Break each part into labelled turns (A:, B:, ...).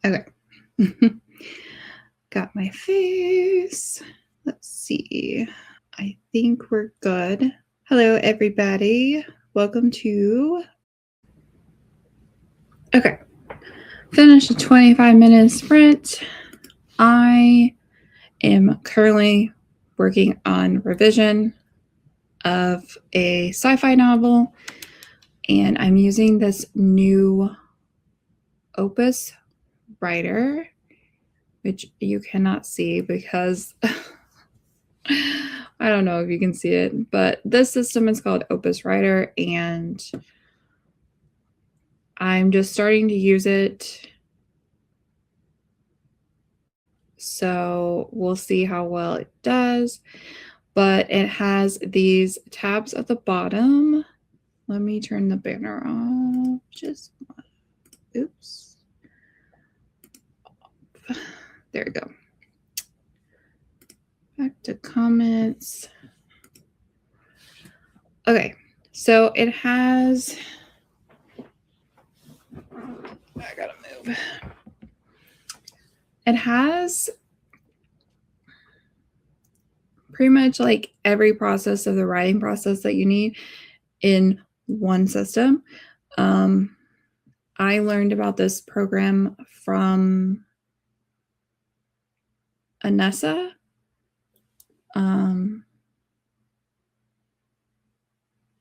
A: Okay. Got my face. Let's see. I think we're good. Hello, everybody. Welcome to... Okay. Finished a 25-minute sprint. I am currently working on revision of a sci-fi novel, and I'm using this new OpusWriter, which you cannot see because I don't know if you can see it, but this system is called OpusWriter, and I'm just starting to use it. So we'll see how well it does, but it has these tabs at the bottom. Let me turn the banner off. Oops. There we go. Back to comments. Okay, so it has, I gotta move. It has pretty much like every process of the writing process that you need in one system. I learned about this program from Anessa.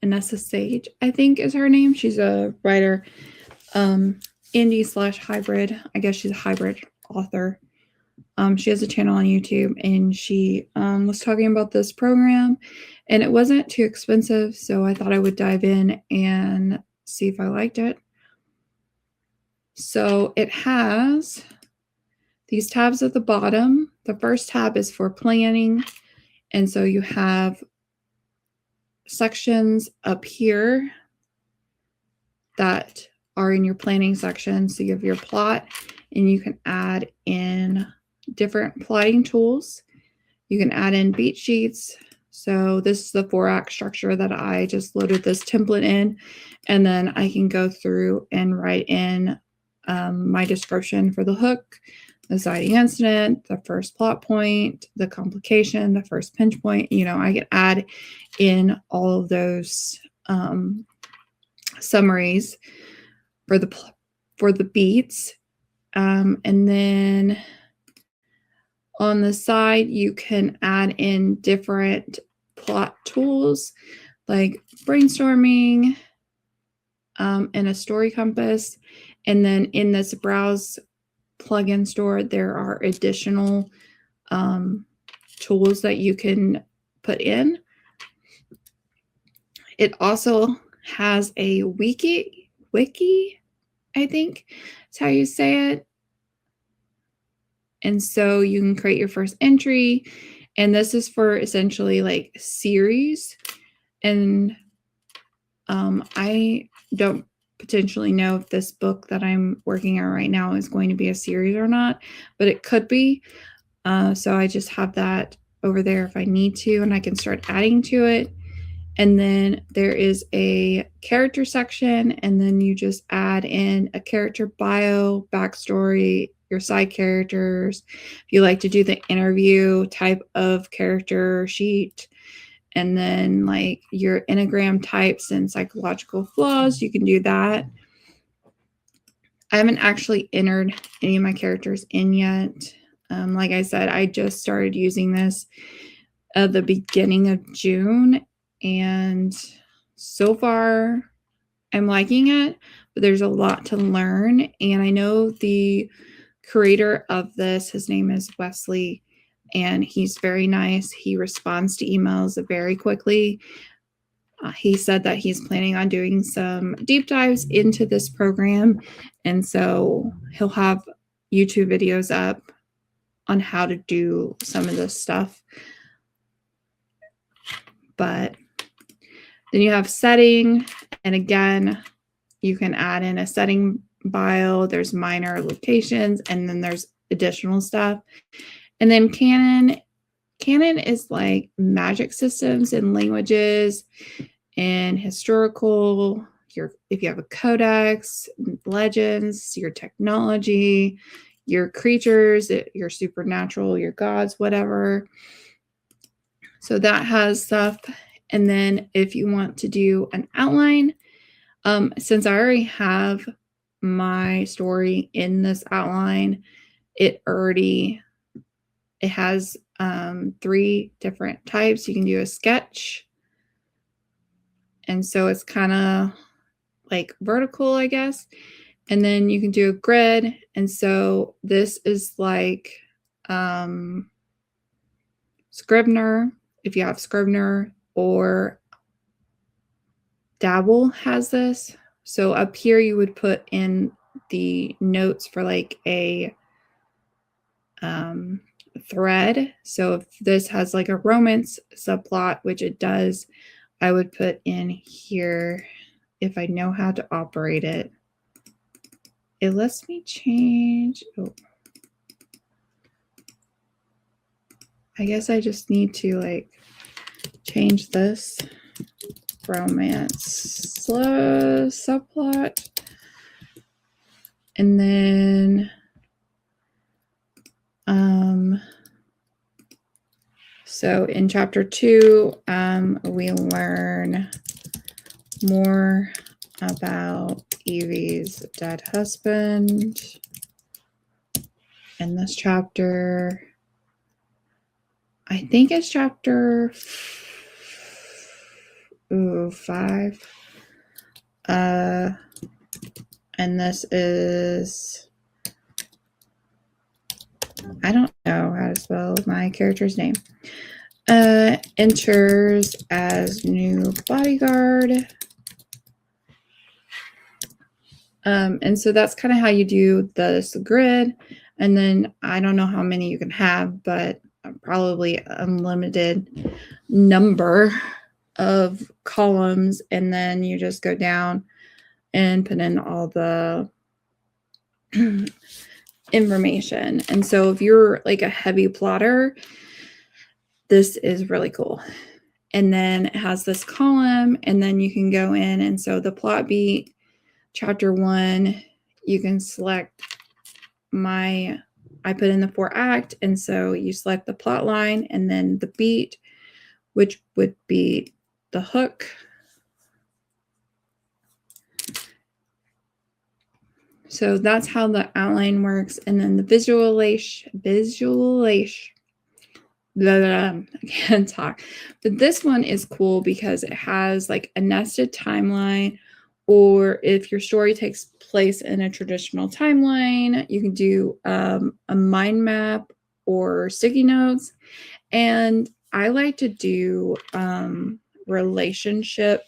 A: Anessa Sage, I think is her name. She's a writer, indie/hybrid. I guess she's a hybrid author. She has a channel on YouTube, and she was talking about this program, and it wasn't too expensive, so I thought I would dive in and see if I liked it. So it has these tabs at the bottom. The first tab is for planning, and so you have sections up here that are in your planning section. So you have your plot, and you can add in different plotting tools. You can add in beat sheets. So this is the 4-act structure that I just loaded this template in, and then I can go through and write in my description for the hook, the inciting incident, the first plot point, the complication, the first pinch point. You know, I can add in all of those summaries for the beats, and then on the side you can add in different plot tools like brainstorming and a story compass. And then in this browse plugin store, there are additional tools that you can put in. It also has a wiki, I think is how you say it. And so you can create your first entry, and this is for essentially like series. And I don't potentially know if this book that I'm working on right now is going to be a series or not, but it could be. So I just have that over there if I need to, and I can start adding to it. And then there is a character section, and then you just add in a character bio, backstory, your side characters. If you like to do the interview type of character sheet, and then like your enneagram types and psychological flaws, you can do that. I haven't actually entered any of my characters in yet. Like I said, I just started using this at the beginning of June, and so far I'm liking it, but there's a lot to learn. And I know the creator of this, his name is Wesley, and he's very nice. He responds to emails very quickly. He said that he's planning on doing some deep dives into this program, and so he'll have YouTube videos up on how to do some of this stuff. But then you have setting, and again, you can add in a setting bio. There's minor locations, and then there's additional stuff. And then canon is like magic systems and languages and historical. If you have a codex, legends, your technology, your creatures, your supernatural, your gods, whatever. So that has stuff. And then if you want to do an outline, since I already have my story in this outline, it has 3 different types. You can do a sketch. And so it's kind of like vertical, I guess. And then you can do a grid. And so this is like Scrivener, if you have Scrivener, or Dabble has this. So up here you would put in the notes for like a thread. So if this has like a romance subplot, which it does, I would put in here if I know how to operate it. It lets me change. Oh. I guess I just need to like change this romance subplot. And then so in chapter 2, we learn more about Evie's dead husband. In this chapter, I think it's chapter 5. And this is, I don't know how to spell my character's name. Enters as new bodyguard. And so that's kind of how you do this grid. And then I don't know how many you can have, but probably unlimited number of columns. And then you just go down and put in all the information. And so if you're like a heavy plotter, this is really cool. And then it has this column, and then you can go in. And so the plot beat, chapter 1, you can select I put in the 4 act. And so you select the plot line and then the beat, which would be the hook. So that's how the outline works. And then the visualization, I can't talk. But this one is cool because it has like a nested timeline, or if your story takes place in a traditional timeline, you can do a mind map or sticky notes. And I like to do relationship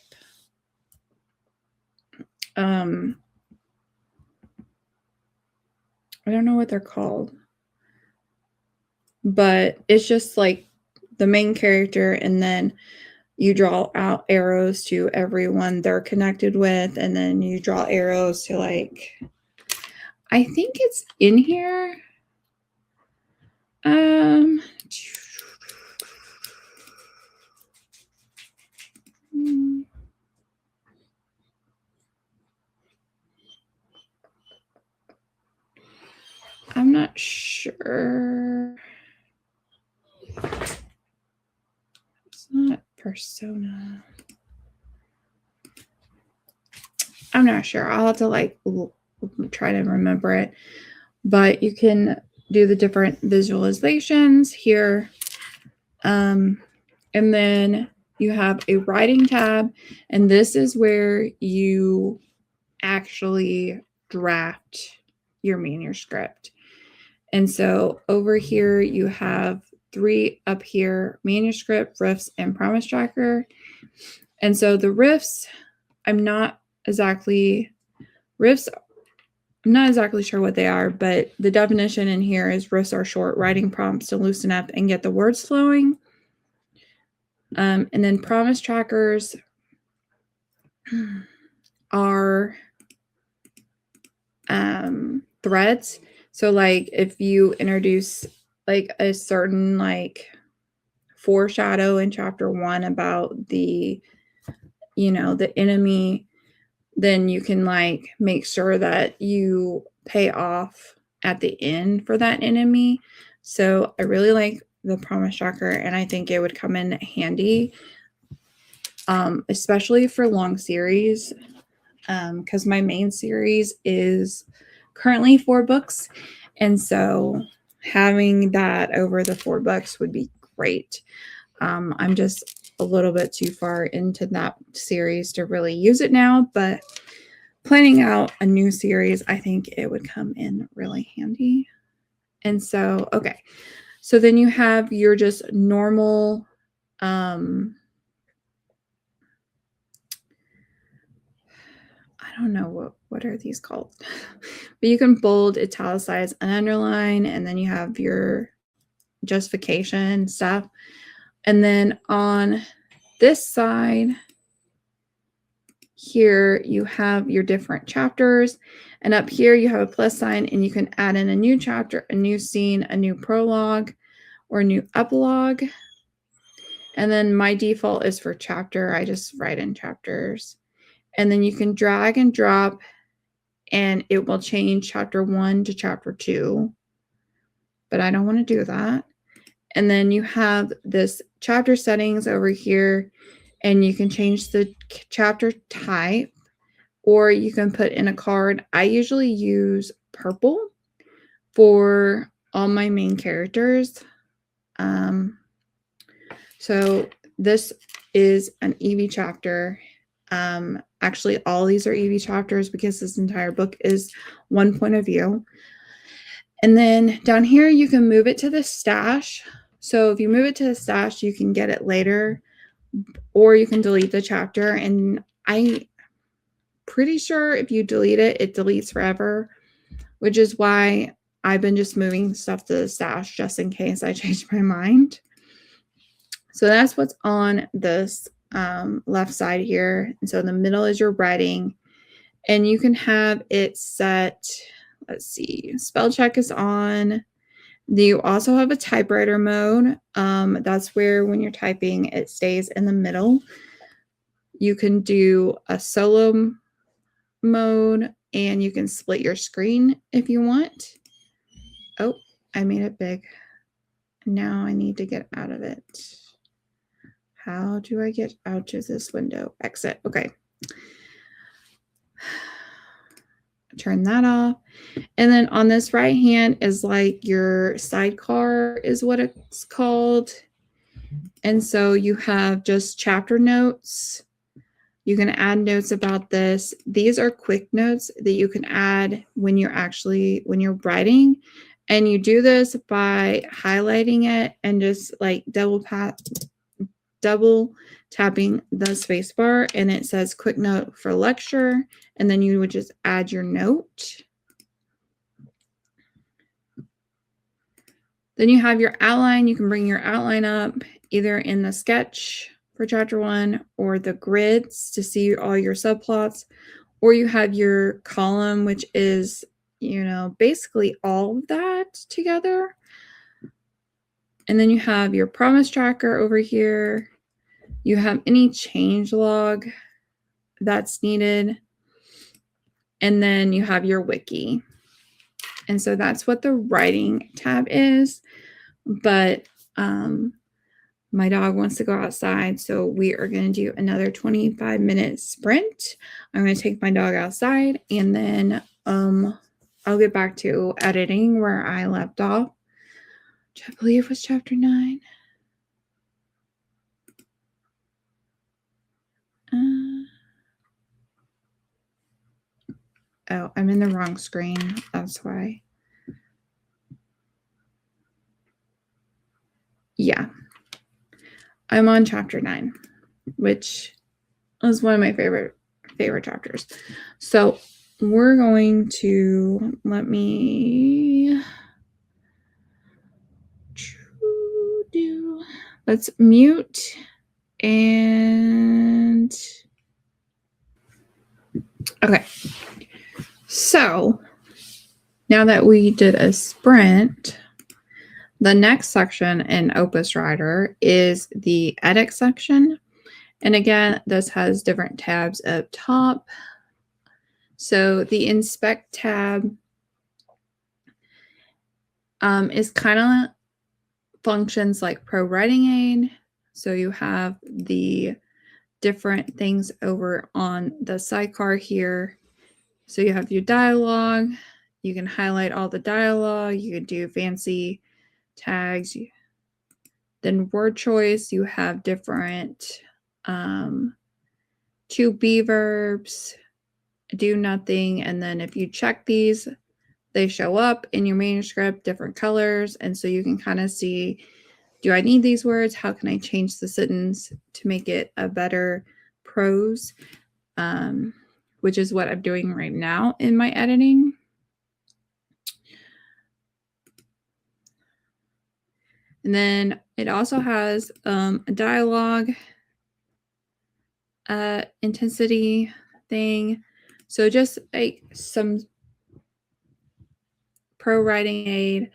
A: I don't know what they're called, but it's just like the main character, and then you draw out arrows to everyone they're connected with, and then you draw arrows to like, I think it's in here. I'm not sure. It's not persona. I'm not sure. I'll have to like try to remember it. But you can do the different visualizations here. And then you have a writing tab, and this is where you actually draft your manuscript. And so over here you have 3 up here: manuscript, riffs, and promise tracker. And so the riffs, I'm not exactly sure what they are, but the definition in here is riffs are short writing prompts to loosen up and get the words flowing. And then promise trackers are threads. So like if you introduce like a certain like foreshadow in chapter 1 about the enemy, then you can like make sure that you pay off at the end for that enemy. So I really like the promise tracker, and I think it would come in handy, especially for long series, because my main series is currently 4 books, and so having that over the 4 books would be great. I'm just a little bit too far into that series to really use it now, but planning out a new series, I think it would come in really handy. And so, okay. So then you have your just normal, I don't know, what are these called? But you can bold, italicize, and underline, and then you have your justification stuff. And then on this side here, you have your different chapters. And up here, you have a plus sign, and you can add in a new chapter, a new scene, a new prologue, or a new epilogue. And then my default is for chapter. I just write in chapters. And then you can drag and drop, and it will change chapter 1 to chapter 2. But I don't want to do that. And then you have this chapter settings over here, and you can change the chapter type, or you can put in a card. I usually use purple for all my main characters. So this is an EV chapter. Actually, all these are EV chapters because this entire book is one point of view. And then down here, you can move it to the stash. So if you move it to the stash, you can get it later, or you can delete the chapter. And I'm pretty sure if you delete it, it deletes forever, which is why I've been just moving stuff to the stash just in case I change my mind. So that's what's on this left side here. And so in the middle is your writing, and you can have it set, let's see, spell check is on. You also have a typewriter mode. That's where when you're typing, it stays in the middle. You can do a solo mode, and you can split your screen if you want. Oh, I made it big. Now I need to get out of it. How do I get out of this window? Exit. Okay. Turn that off. And then on this right hand is like your sidecar is what it's called. And so you have just chapter notes. You can add notes about this. These are quick notes that you can add when you're writing. And you do this by highlighting it and just like double tapping the space bar, and it says quick note for lecture, and then you would just add your note. Then you have your outline. You can bring your outline up either in the sketch for chapter 1 or the grids to see all your subplots, or you have your column, which is, basically all of that together. And then you have your promise tracker over here. You have any change log that's needed. And then you have your wiki. And so that's what the writing tab is. But my dog wants to go outside, so we are going to do another 25-minute sprint. I'm going to take my dog outside, and then I'll get back to editing where I left off, which I believe was chapter 9. Oh, I'm in the wrong screen. That's why. Yeah. I'm on chapter 9, which is one of my favorite chapters. So we're going to, let's mute and okay. So now that we did a sprint, the next section in OpusWriter is the edit section. And again, this has different tabs up top. So the inspect tab is kind of functions like Pro Writing Aid. So you have the different things over on the sidecar here. So you have your dialogue. You can highlight all the dialogue. You can do fancy tags. Then word choice, you have different to be verbs, do nothing. And then if you check these, they show up in your manuscript, different colors. And so you can kind of see, do I need these words? How can I change the sentence to make it a better prose? Which is what I'm doing right now in my editing. And then it also has a dialogue intensity thing. So just like some Pro Writing Aid.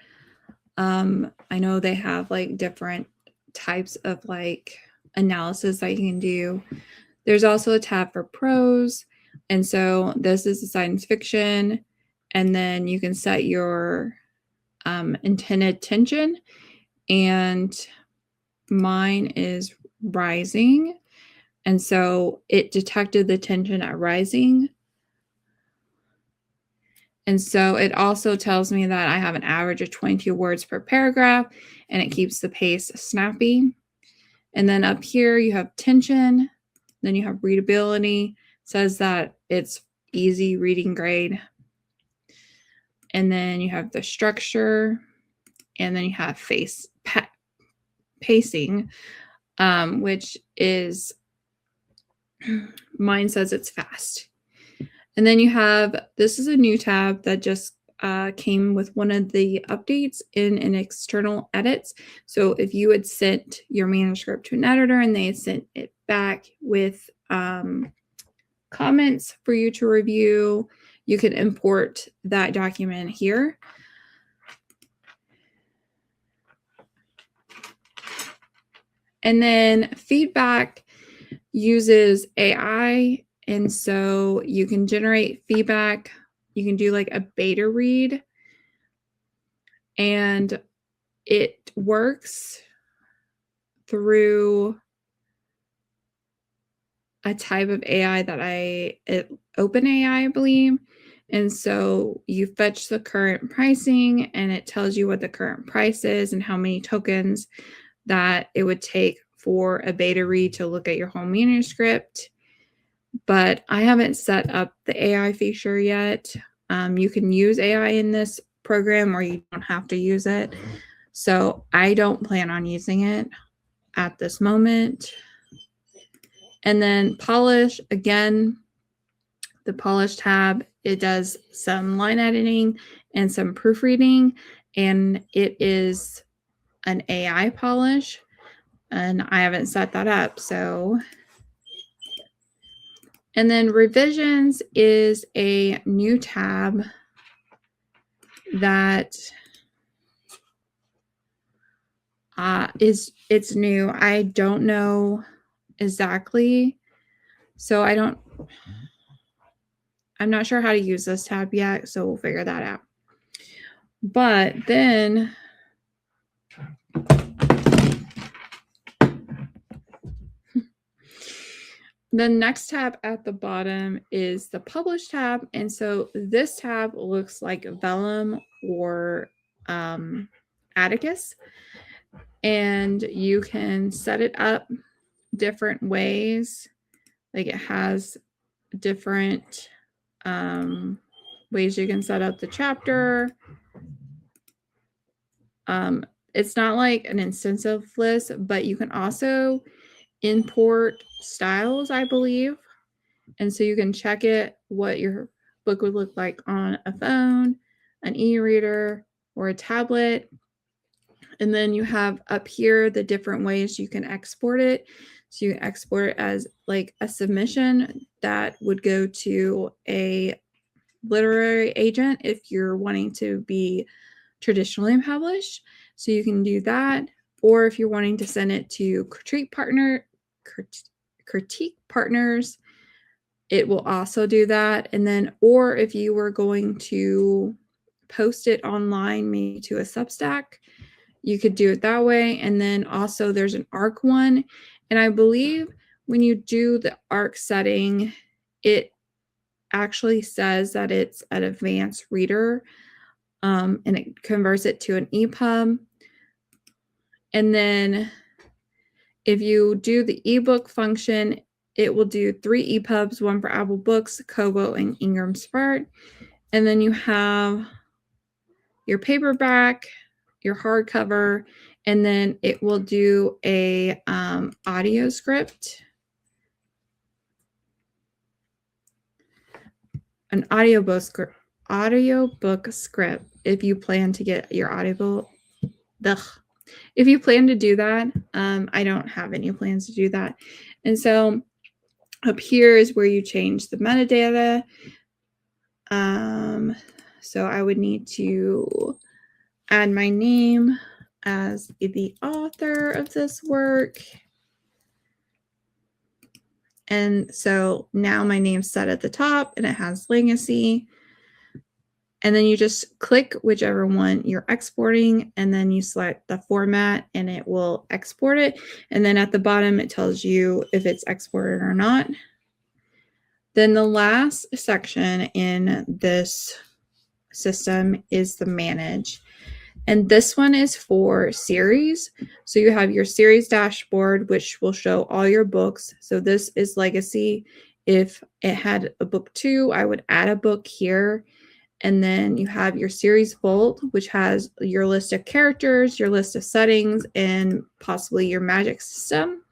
A: I know they have like different types of like analysis that you can do. There's also a tab for prose. And so this is a science fiction. And then you can set your intended tension. And mine is rising. And so it detected the tension at rising. And so it also tells me that I have an average of 22 words per paragraph, and it keeps the pace snappy. And then up here you have tension, then you have readability, says that it's easy reading grade. And then you have the structure, and then you have pacing, which is, mine says it's fast. And then you have, this is a new tab that just came with one of the updates in an external edits. So if you had sent your manuscript to an editor and they had sent it back with comments for you to review, you can import that document here. And then feedback uses AI. And so you can generate feedback. You can do like a beta read. And it works through a type of AI that OpenAI, I believe. And so you fetch the current pricing and it tells you what the current price is and how many tokens that it would take for a beta read to look at your whole manuscript. But I haven't set up the AI feature yet. You can use AI in this program or you don't have to use it. So I don't plan on using it at this moment. And then polish, again, the polish tab, it does some line editing and some proofreading, and it is an AI polish, and I haven't set that up. So, and then revisions is a new tab that it's new. I don't know exactly. So I'm not sure how to use this tab yet, so we'll figure that out. But then the next tab at the bottom is the Publish tab. And so this tab looks like Vellum or Atticus. And you can set it up different ways. Like it has different ways you can set up the chapter. It's not like an extensive list, but you can also import styles, I believe. And so you can check it, what your book would look like on a phone, an e-reader, or a tablet. And then you have up here the different ways you can export it. So you can export it as like a submission that would go to a literary agent if you're wanting to be traditionally published. So you can do that. Or if you're wanting to send it to critique partners, it will also do that. And then, or if you were going to post it online, maybe to a Substack, you could do it that way. And then also there's an ARC one. And I believe when you do the ARC setting, it actually says that it's an advanced reader, and it converts it to an EPUB. And then if you do the ebook function, it will do 3 EPUBs, one for Apple Books, Kobo, and Ingram Spark. And then you have your paperback, your hardcover, and then it will do a audio script, an audiobook script if you plan to get your audiobook. If you plan to do that, I don't have any plans to do that. And so up here is where you change the metadata. So I would need to add my name as the author of this work. And so now my name's set at the top and it has legacy. And then you just click whichever one you're exporting, and then you select the format and it will export it. And then at the bottom, it tells you if it's exported or not. Then the last section in this system is the manage. And this one is for series. So you have your series dashboard, which will show all your books. So this is legacy. If it had a book 2, I would add a book here. And then you have your series vault, which has your list of characters, your list of settings, and possibly your magic system.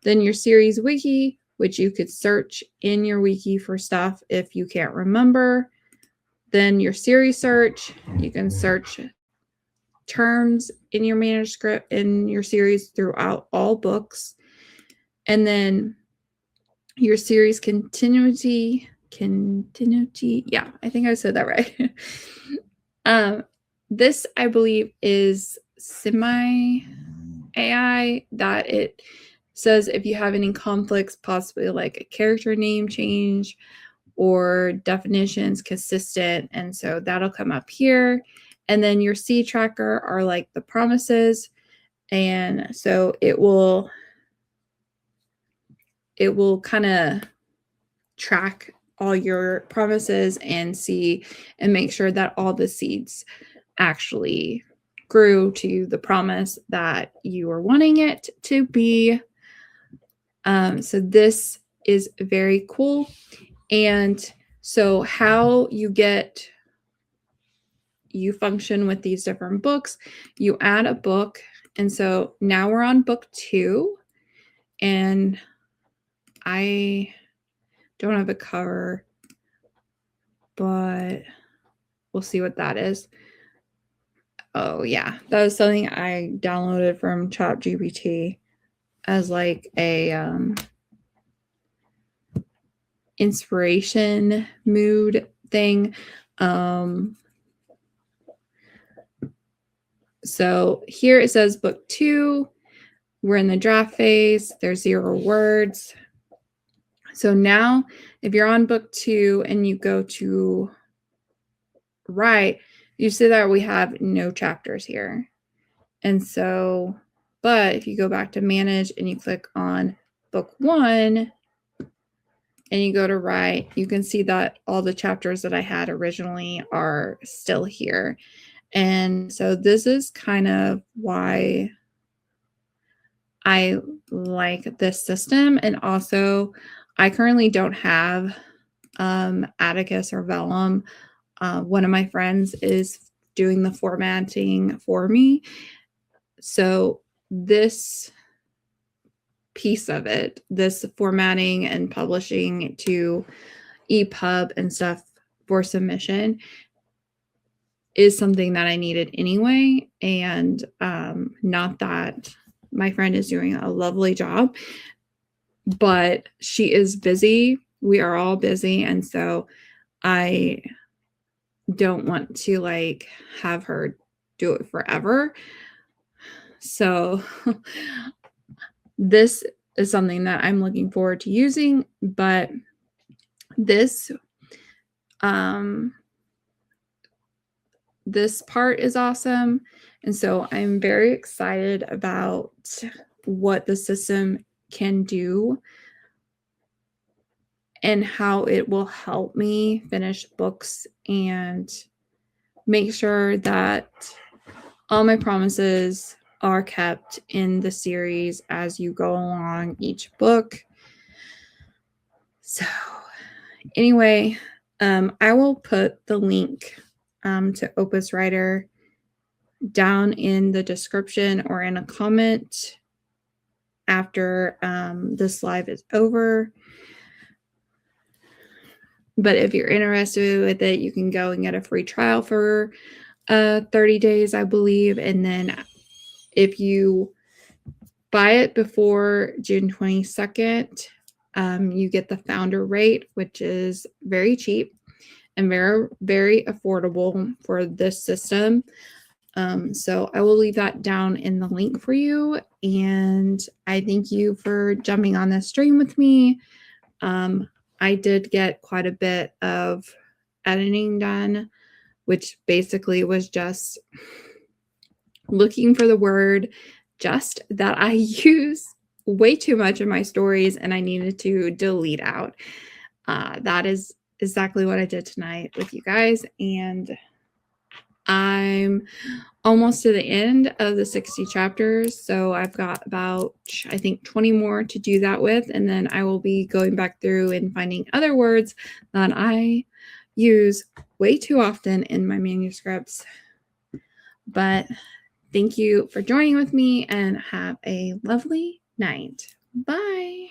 A: Then your series wiki, which you could search in your wiki for stuff if you can't remember. Then your series search, you can search terms in your manuscript in your series throughout all books. And then your series continuity, yeah, I think I said that right. This, I believe, is semi AI, that it says if you have any conflicts, possibly like a character name change or definitions consistent. And so that'll come up here. And then your C tracker are like the promises. And so it will kind of track all your promises and see and make sure that all the seeds actually grew to the promise that you are wanting it to be. So this is very cool. And so how you function with these different books, you add a book. And so now we're on book 2, and I don't have a cover, but we'll see what that is. Oh yeah, that was something I downloaded from ChatGPT as like a inspiration mood thing. So here it says book 2. We're in the draft phase. There's 0 words. So now if you're on book 2 and you go to write, you see that we have no chapters here. And so, but if you go back to manage and you click on book 1 and you go to write, you can see that all the chapters that I had originally are still here. And so this is kind of why I like this system. And also, I currently don't have Atticus or Vellum. One of my friends is doing the formatting for me. So this piece of it, this formatting and publishing to EPUB and stuff for submission, is something that I needed anyway. And not that my friend is doing a lovely job, but she is busy. We are all busy. And so I don't want to like have her do it forever. So this is something that I'm looking forward to using, but this this part is awesome. And so I'm very excited about what the system can do and how it will help me finish books and make sure that all my promises are kept in the series as you go along each book. So anyway, I will put the link to OpusWriter down in the description or in a comment after this live is over. But if you're interested with it, you can go and get a free trial for 30 days, I believe. And then if you buy it before June 22nd, you get the founder rate, which is very cheap and very, very affordable for this system. So I will leave that down in the link for you. And I thank you for jumping on this stream with me. I did get quite a bit of editing done, which basically was just looking for the word just that I use way too much in my stories and I needed to delete out. That is exactly what I did tonight with you guys. And I'm almost to the end of the 60 chapters. So I've got about, I think, 20 more to do that with. And then I will be going back through and finding other words that I use way too often in my manuscripts. But thank you for joining with me and have a lovely night. Bye.